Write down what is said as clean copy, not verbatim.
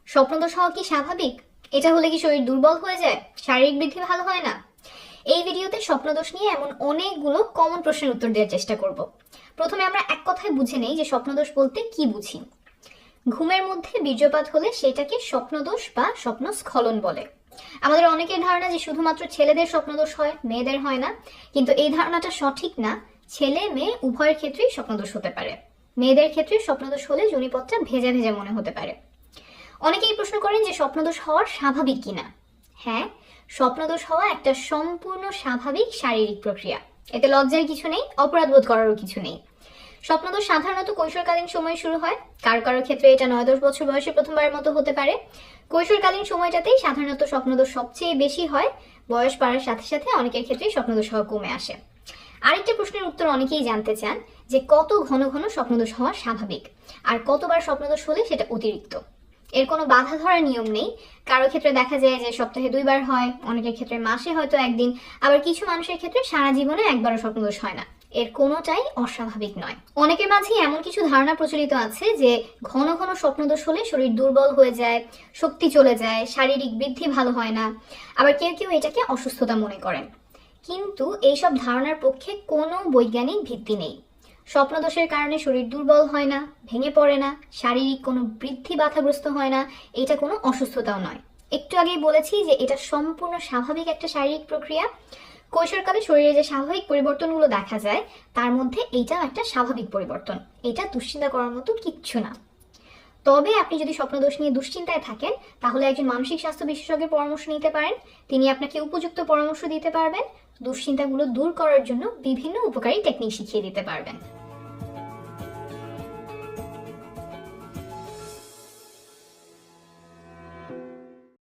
স্বপ্নদোষ হওয়া কি স্বাভাবিক? এটা হলে কি শরীর দুর্বল হয়ে যায়, শারীরিক বৃদ্ধি ভালো হয় না? এই ভিডিওতে স্বপ্নদোষ নিয়ে এমন অনেকগুলো কমন প্রশ্নের উত্তর দেওয়ার চেষ্টা করব। প্রথমে আমরা এক কথায় বুঝে নেই যে স্বপ্নদোষ বলতে কি বুঝি। ঘুমের মধ্যে বীর্যপাত হলে সেটাকে স্বপ্নদোষ বা স্বপ্নস্খলন বলে। আমাদের অনেকের ধারণা যে শুধুমাত্র ছেলেদের স্বপ্নদোষ হয়, মেয়েদের হয় না, কিন্তু এই ধারণাটা সঠিক না। ছেলে মেয়ে উভয়ের ক্ষেত্রেই স্বপ্নদোষ হতে পারে। মেয়েদের ক্ষেত্রে স্বপ্নদোষ হলে যোনিপথটা ভেজা ভেজা মনে হতে পারে। অনেকেই প্রশ্ন করেন যে স্বপ্নদোষ হওয়ার স্বাভাবিক কিনা। হ্যাঁ, স্বপ্নদোষ হওয়া একটা সম্পূর্ণ স্বাভাবিক শারীরিক প্রক্রিয়া। এতে লজ্জার কিছু নেই, অপরাধ বোধ করারও কিছু নেই। স্বপ্নদোষ সাধারণত কৈশোরকালীন সময় শুরু হয়। কারো কারো ক্ষেত্রে এটা 9-10 বছর বয়সে প্রথমবারের মতো হতে পারে। কৈশোরকালীন সময়টাতেই সাধারণত স্বপ্নদোষ সবচেয়ে বেশি হয়। বয়স বাড়ার সাথে সাথে অনেকের ক্ষেত্রেই স্বপ্নদোষ হওয়া কমে আসে। আরেকটা প্রশ্নের উত্তর অনেকেই জানতে চান যে কত ঘন ঘন স্বপ্নদোষ হওয়া স্বাভাবিক, আর কতবার স্বপ্নদোষ হলে সেটা অতিরিক্ত। এর কোনো বাধা ধরার নিয়ম নেই। কারো ক্ষেত্রে দেখা যায় যে সপ্তাহে 2বার হয়, অনেকের ক্ষেত্রে মাসে হয়তো একদিন, আবার কিছু মানুষের ক্ষেত্রে সারা জীবনে একবারও স্বপ্নদোষ হয় না। এর কোনোটাই অস্বাভাবিক নয়। অনেকের মাঝে এমন কিছু ধারণা প্রচলিত আছে যে ঘন ঘন স্বপ্নদোষ হলে শরীর দুর্বল হয়ে যায়, শক্তি চলে যায়, শারীরিক বৃদ্ধি ভালো হয় না। আবার কেউ কেউ এটাকে অসুস্থতা মনে করেন। কিন্তু এইসব ধারণার পক্ষে কোনো বৈজ্ঞানিক ভিত্তি নেই। স্বপ্নদোষের কারণে শরীর দুর্বল হয় না, ভেঙে পড়ে না, শারীরিক কোনো বৃদ্ধি বাধাগ্রস্ত হয় না, এটা কোনো অসুস্থতাও নয়। একটু আগেই বলেছি যে এটা সম্পূর্ণ স্বাভাবিক একটা শারীরিক প্রক্রিয়া। কৈশোরকালে শরীরে যে স্বাভাবিক পরিবর্তনগুলো দেখা যায় তার মধ্যে এইটাও একটা স্বাভাবিক পরিবর্তন। এটা দুশ্চিন্তা করার মতো কিচ্ছু না। তবে আপনি যদি স্বপ্নদোষ নিয়ে দুশ্চিন্তায় থাকেন, তাহলে একজন মানসিক স্বাস্থ্য বিশেষজ্ঞের পরামর্শ নিতে পারেন। তিনি আপনাকে উপযুক্ত পরামর্শ দিতে পারবেন, দুশ্চিন্তাগুলো দূর করার জন্য বিভিন্ন উপকারী টেকনিক শিখিয়ে দিতে পারবেন।